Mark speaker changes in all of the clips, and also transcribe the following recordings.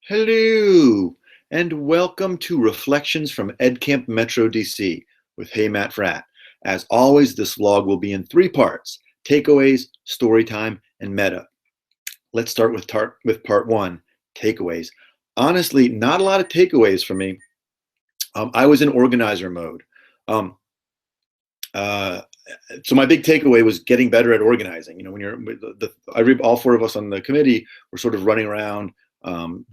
Speaker 1: Hello, and welcome to Reflections from Edcamp MetroDC with Hey Matt Fratt. As always, this vlog will be in three parts: takeaways, story time, and meta. Let's start with part one, takeaways. Honestly, not a lot of takeaways for me. I was in organizer mode. Um, uh, so my big takeaway was getting better at organizing. When you're all four of us on the committee were sort of running around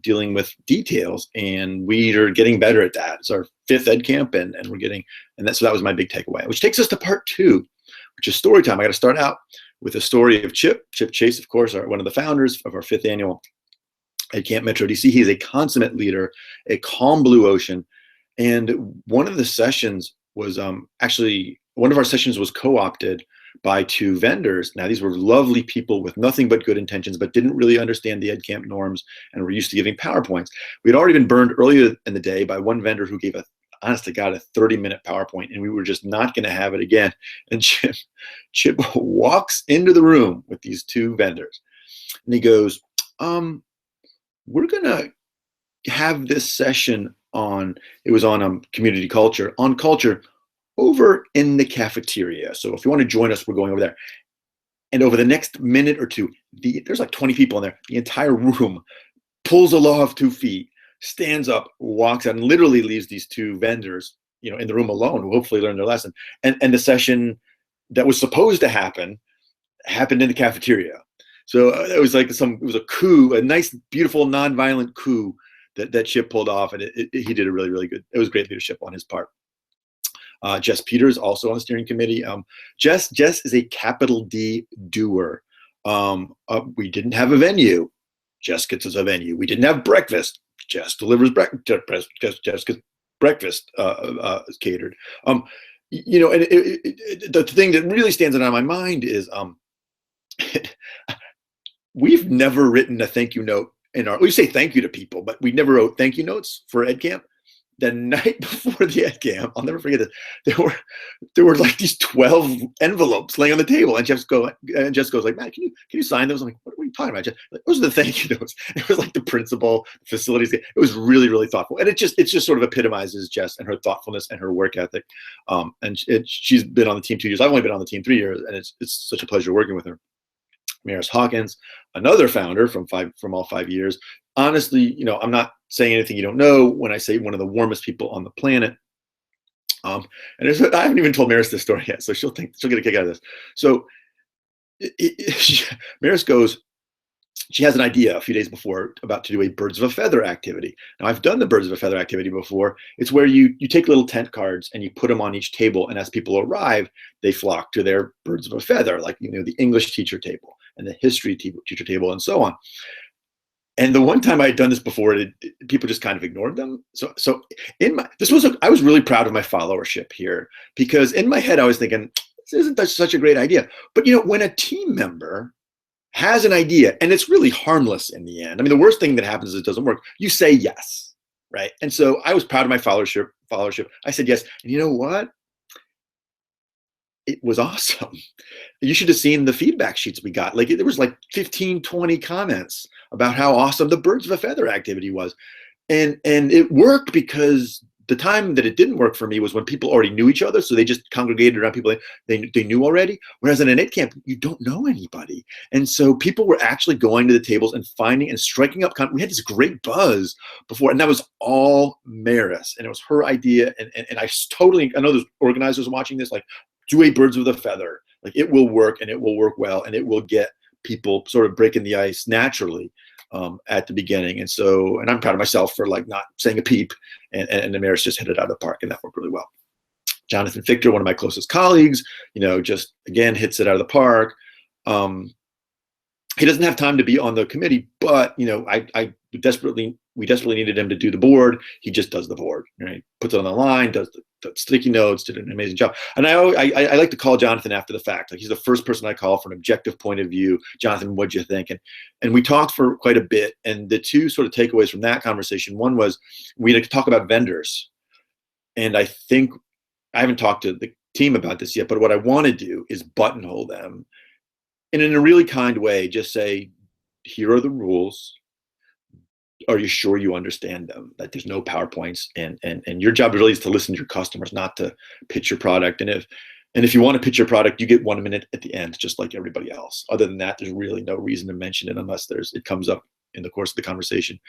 Speaker 1: dealing with details, and we are getting better at that. It's our fifth ed camp, and we're getting, so that was my big takeaway, which takes us to part two, which is story time. I got to start out with the story of Chip Chase, of course, one of the founders of our fifth annual Edcamp MetroDC. He is a consummate leader, a calm blue ocean, and one of the sessions was actually one of our sessions was co-opted by two vendors. Now, these were lovely people with nothing but good intentions, but didn't really understand the EdCamp norms and were used to giving PowerPoints. We'd already been burned earlier in the day by one vendor who gave honest to God, a 30-minute PowerPoint, and we were just not going to have it again. And Chip walks into the room with these two vendors, and he goes, we're going to have this session on, it was on community culture, on culture, over in the cafeteria. So if you want to join us, we're going over there. And over the next minute or two, there's like 20 people in there. The entire room pulls a law of 2 feet, stands up, walks out, and literally leaves these two vendors, in the room alone, who hopefully learned their lesson. And the session that was supposed to happen happened in the cafeteria. So it was like it was a coup, a nice, beautiful, nonviolent coup that Chip pulled off, and he did a really, really good. It was great leadership on his part. Jess Peters, also on the steering committee. Jess is a capital D doer. We didn't have a venue. Jess gets us a venue. We didn't have breakfast. Jess delivers breakfast. Jess gets breakfast catered. And the thing that really stands out on my mind is we've never written a thank you note we say thank you to people, but we never wrote thank you notes for EdCamp. The night before the EdCamp, I'll never forget this. There were like these 12 envelopes laying on the table, and Jess goes like, "Matt, can you sign those?" I'm like, "What are you talking about, Jeff?" Like, those are the thank you notes. It was like the principal, facilities. It was really, really thoughtful, and it just sort of epitomizes Jess and her thoughtfulness and her work ethic. She's been on the team 2 years. I've only been on the team 3 years, and it's such a pleasure working with her. Maris Hawkins, another founder from all 5 years. Honestly, I'm not saying anything you don't know when I say one of the warmest people on the planet. And I haven't even told Maris this story yet, so she'll get a kick out of this. So Maris goes, she has an idea a few days before about to do a birds of a feather activity. Now, I've done the birds of a feather activity before. It's where you take little tent cards and you put them on each table, and as people arrive, they flock to their birds of a feather, like the English teacher table and the history teacher table and so on. And the one time I had done this before, people just kind of ignored them. So I was really proud of my followership here, because in my head I was thinking, this isn't such a great idea. But when a team member has an idea and it's really harmless in the end, I mean, the worst thing that happens is it doesn't work. You say yes, right? And so I was proud of my followership. I said yes, and you know what? It was awesome. You should have seen the feedback sheets we got. Like, there was like 15, 20 comments about how awesome the birds of a feather activity was. And it worked, because the time that it didn't work for me was when people already knew each other. So they just congregated around people they knew already. Whereas in an EdCamp, you don't know anybody. And so people were actually going to the tables and finding and striking up. We had this great buzz before, and that was all Maris. And it was her idea. And I know there's organizers watching this, like, do a birds with a feather. Like, it will work, and it will work well, and it will get people sort of breaking the ice naturally at the beginning. And I'm proud of myself for like not saying a peep, and the Maris just hit it out of the park, and that worked really well. Jonathan Fichter, one of my closest colleagues, just again hits it out of the park. He doesn't have time to be on the committee, but we desperately needed him to do the board. He just does the board, right? Puts it on the line, does the sticky notes, did an amazing job. And I like to call Jonathan after the fact. Like, he's the first person I call from an objective point of view. Jonathan, what'd you think? And we talked for quite a bit. And the two sort of takeaways from that conversation, one was we had to talk about vendors. And I think I haven't talked to the team about this yet, but what I want to do is buttonhole them. And in a really kind way, just say, here are the rules. are you sure you understand them? That there's no PowerPoints, and your job really is to listen to your customers, not to pitch your product. And if you want to pitch your product, you get 1 minute at the end, just like everybody else. Other than that, there's really no reason to mention it unless it comes up in the course of the conversation.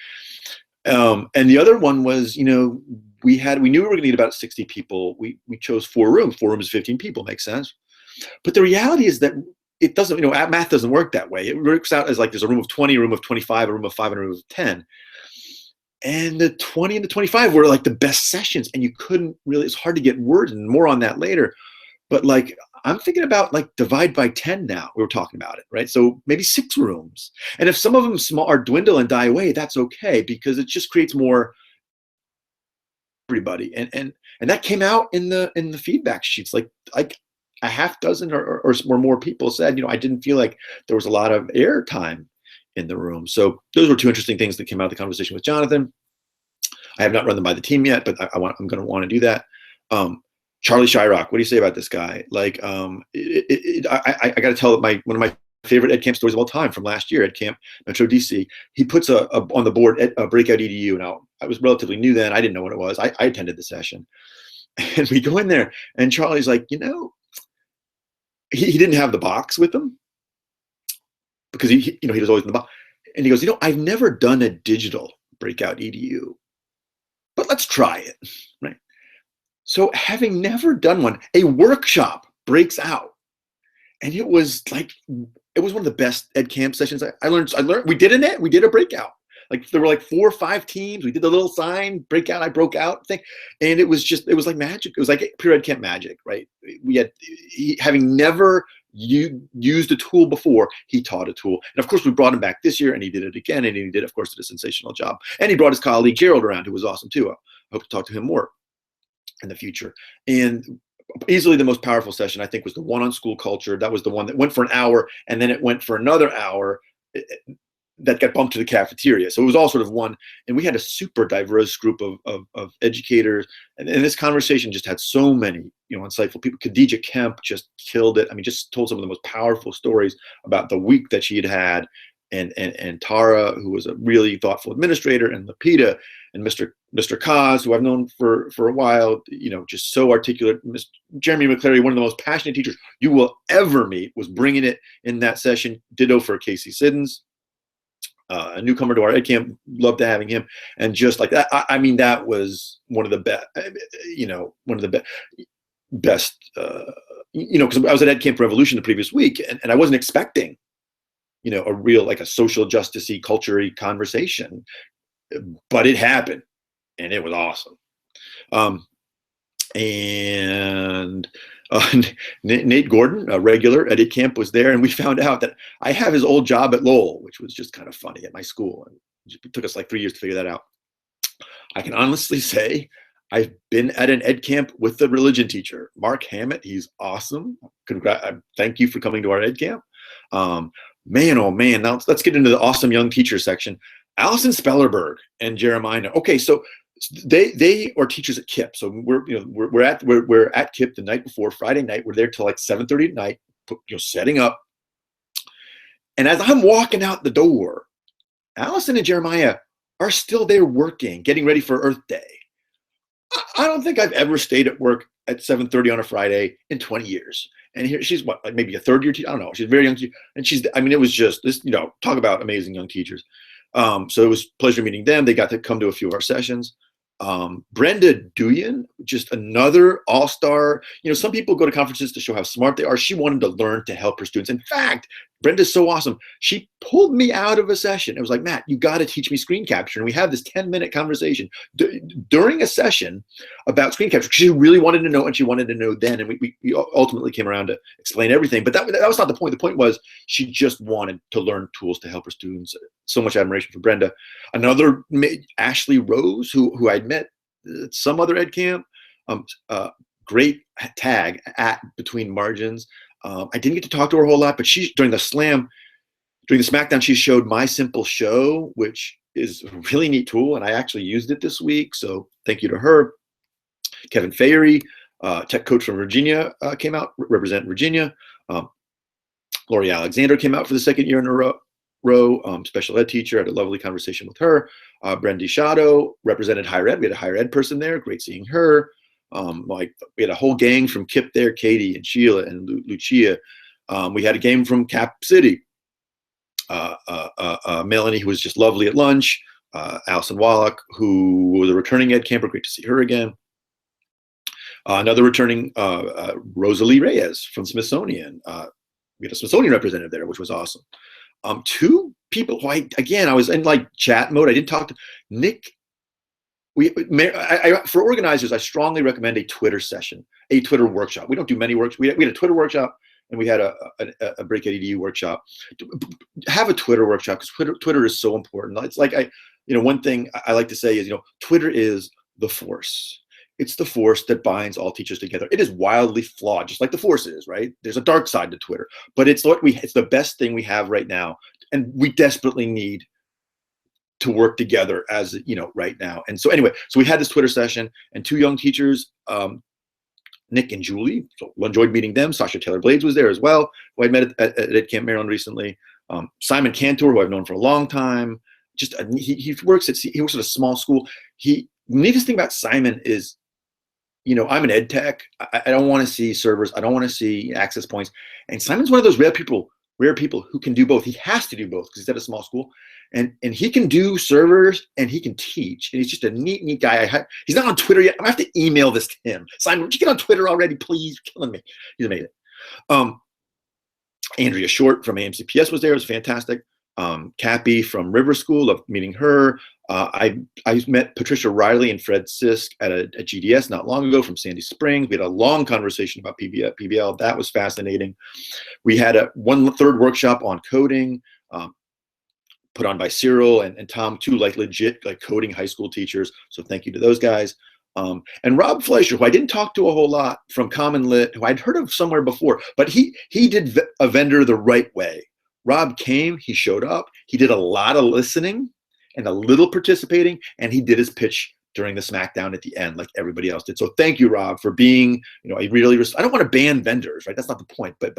Speaker 1: And the other one was, we knew we were going to need about 60 people. We chose 4 rooms. 4 rooms, 15 people, makes sense. But the reality is that it doesn't, math doesn't work that way. It works out as like there's a room of 20, a room of 25, a room of 5, and a room of 10. And the 20 and the 25 were like the best sessions, and you couldn't really, it's hard to get words, and more on that later. But like, I'm thinking about like divide by 10 now. We were talking about it, right? So maybe 6 rooms. And if some of them are dwindle and die away, that's okay, because it just creates more everybody. And that came out in the feedback sheets. Like a half dozen or more people said, I didn't feel like there was a lot of air time in the room. So those were 2 interesting things that came out of the conversation with Jonathan. I have not run them by the team yet, but I'm going to want to do that. Charlie Shyrock, what do you say about this guy? Like, I got to tell one of my favorite Edcamp stories of all time from last year, Edcamp MetroDC. He puts on the board a breakout EDU. Now, I was relatively new then. I didn't know what it was. I attended the session. And we go in there, and Charlie's like, he didn't have the box with him because he was always in the box. And he goes, I've never done a digital breakout EDU, but let's try it, right? So having never done one, a workshop breaks out, and it was one of the best Edcamp sessions I learned. We did a breakout. Like there were like 4 or 5 teams. We did the little sign breakout, I broke out thing, and it was like magic. It was like pure Edcamp magic, right? Having never used a tool before, he taught a tool, and of course we brought him back this year, and he did it again, and he did, of course, a sensational job. And he brought his colleague Gerald around, who was awesome too. I hope to talk to him more in the future. And easily the most powerful session, I think, was the one on school culture. That was the one that went for an hour, and then it went for another hour that got bumped to the cafeteria. So it was all sort of one, and we had a super diverse group of educators, and this conversation just had so many insightful people. Khadija Kemp just killed it. I mean, just told some of the most powerful stories about the week that she had, and Tara, who was a really thoughtful administrator, and Lapita, and Mr. Kaz, who I've known for a while, just so articulate. Mr. Jeremy McClary, one of the most passionate teachers you will ever meet, was bringing it in that session. Ditto for Casey Siddons, a newcomer to our Edcamp. Loved having him. And just like that, I mean, that was one of the best, one of the best, because I was at Edcamp Revolution the previous week, and I wasn't expecting, a real, like a social justice-y, culture-y conversation. But it happened, and it was awesome. And Nate Gordon, a regular at Edcamp, was there, and we found out that I have his old job at Lowell, which was just kind of funny, at my school. And it took us like 3 years to figure that out. I can honestly say I've been at an Edcamp with the religion teacher, Mark Hammett. He's awesome. Thank you for coming to our Edcamp. Man, oh man, now let's get into the awesome young teacher section. Allison Spellerberg and Jeremiah. Okay, so they are teachers at KIPP. So we're at KIPP the night before, Friday night. We're there till like 7:30 at night, setting up. And as I'm walking out the door, Allison and Jeremiah are still there working, getting ready for Earth Day. I don't think I've ever stayed at work at 7:30 on a Friday in 20 years. And here she's like maybe a third year teacher. I don't know. She's very young. And it was just this, talk about amazing young teachers. So it was a pleasure meeting them. They got to come to a few of our sessions. Brenda Duyan, just another all-star. Some people go to conferences to show how smart they are. She wanted to learn to help her students. In fact, Brenda's so awesome. She pulled me out of a session. It was like, Matt, you got to teach me screen capture. And we have this 10-minute conversation during a session about screen capture. She really wanted to know, and she wanted to know then. And we ultimately came around to explain everything. But that was not the point. The point was she just wanted to learn tools to help her students. So much admiration for Brenda. Another, Ashley Rose, who I'd met at some other Edcamp. Great tag at Between Margins. I didn't get to talk to her a whole lot, but during the SmackDown, she showed My Simple Show, which is a really neat tool, and I actually used it this week, so thank you to her. Kevin Fahey, tech coach from Virginia, came out, represent Virginia. Lori Alexander came out for the 2nd year in a row. row, special ed teacher. I had a lovely conversation with her. Brendy Shadow represented higher ed. We had a higher ed person there. Great seeing her. Like we had a whole gang from KIPP there, Katie and Sheila and Lucia. We had a game from Cap City. Melanie, who was just lovely at lunch. Allison Wallach, who was a returning ed camper. Great to see her again. Another returning Rosalie Reyes from Smithsonian. We had a Smithsonian representative there, which was awesome. Two people who I was in like chat mode. I didn't talk to Nick. For organizers, I strongly recommend a Twitter session, a Twitter workshop. We don't do many workshops. We had a Twitter workshop and we had a Break EDU workshop. Have a Twitter workshop because Twitter is so important. It's like one thing I like to say is, Twitter is the force. It's the force that binds all teachers together. It is wildly flawed, just like the force is, right? There's a dark side to Twitter, but it's the best thing we have right now, and we desperately need to work together as right now. And so anyway, we had this Twitter session, and two young teachers, Nick and Julie. So enjoyed meeting them. Sasha Taylor Blades was there as well, who I met at Edcamp Maryland recently. Simon Cantor, who I've known for a long time. He works at a small school. The neatest thing about Simon is, I'm an ed tech. I don't want to see servers. I don't want to see access points. And Simon's one of those rare people who can do both. He has to do both because he's at a small school, and he can do servers and he can teach. And he's just a neat guy. He's not on Twitter yet. I'm gonna have to email this to him. Simon, would you get on Twitter already, please? You're killing me. He's amazing. Andrea Short from AMCPS was there. It was fantastic. Cappy from River School, loved meeting her. I met Patricia Riley and Fred Sisk at GDS not long ago from Sandy Springs. We had a long conversation about PBL. That was fascinating. We had one third workshop on coding, put on by Cyril and Tom, two legit coding high school teachers. So thank you to those guys. And Rob Fleischer, who I didn't talk to a whole lot, from Common Lit, who I'd heard of somewhere before, but he did a vendor the right way. Rob came, he showed up, he did a lot of listening and a little participating, and he did his pitch during the SmackDown at the end like everybody else did. So thank you, Rob, for being, I don't want to ban vendors, right? That's not the point, but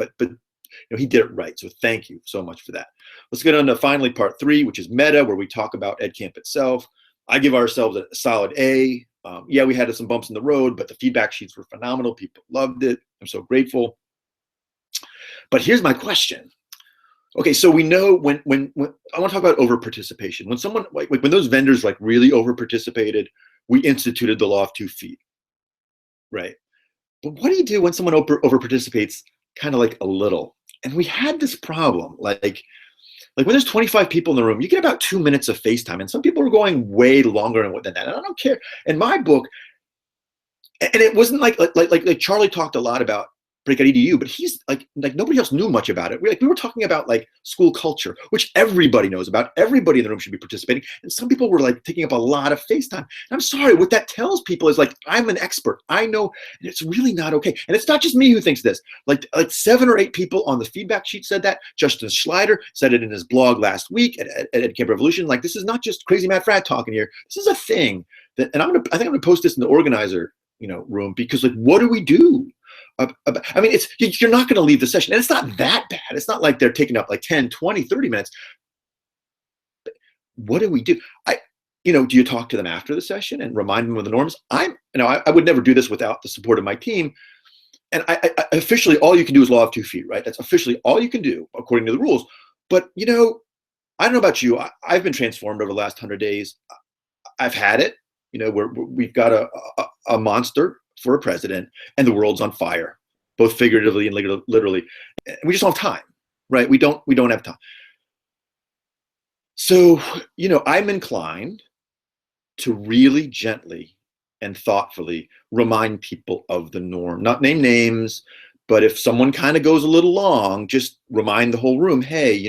Speaker 1: he did it right. So thank you so much for that. Let's get on to finally part 3, which is meta, where we talk about Edcamp itself. I give ourselves a solid A. Yeah, we had some bumps in the road, but the feedback sheets were phenomenal. People loved it. I'm so grateful. But here's my question. Okay, so we know when I want to talk about over participation. When someone when those vendors really over participated, we instituted the law of 2 feet, right? But what do you do when someone over participates kind of a little? And we had this problem, like when there's 25 people in the room, you get about 2 minutes of FaceTime, and some people are going way longer than that. And I don't care. In my book, and it wasn't like Charlie talked a lot about Break EDU, but he's like nobody else knew much about it. We were talking about school culture, which everybody knows about. Everybody in the room should be participating, and some people were taking up a lot of FaceTime. And I'm sorry, what that tells people is I'm an expert. I know, and it's really not okay. And it's not just me who thinks this. Like 7 or 8 people on the feedback sheet said that. Justin Schleider said it in his blog last week at Edcamp Revolution. This is not just crazy Matt Fratt talking here. This is a thing that, and I think I'm gonna post this in the organizer room, because what do we do? I mean, you're not going to leave the session, and it's not that bad. It's not like they're taking up 10, 20, 30 minutes. But what do we do? Do you talk to them after the session and remind them of the norms? I would never do this without the support of my team. And I officially, all you can do is law of 2 feet, right? That's officially all you can do according to the rules. But I don't know about you. I've been transformed over the last 100 days. I've had it. We've got a monster for a president, and the world's on fire, both figuratively and literally. We just don't have time, right? We don't have time. So, I'm inclined to really gently and thoughtfully remind people of the norm, not name names, but if someone kind of goes a little long, just remind the whole room, hey,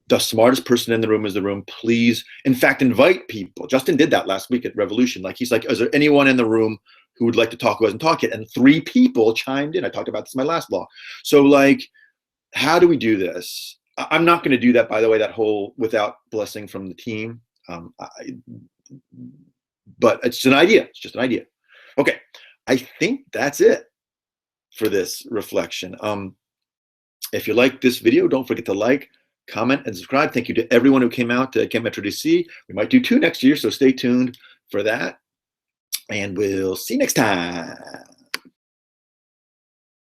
Speaker 1: the smartest person in the room is the room. Please, in fact, invite people. Justin did that last week at Revolution. He's like, is there anyone in the room who would like to talk, who hasn't talked yet? And 3 people chimed in. I talked about this in my last blog. So how do we do this? I'm not going to do that, by the way, that whole without blessing from the team. But it's an idea. It's just an idea. Okay, I think that's it for this reflection. If you like this video, don't forget to like, comment, and subscribe. Thank you to everyone who came out to Edcamp MetroDC. We might do 2 next year, so stay tuned for that. And we'll see you next time.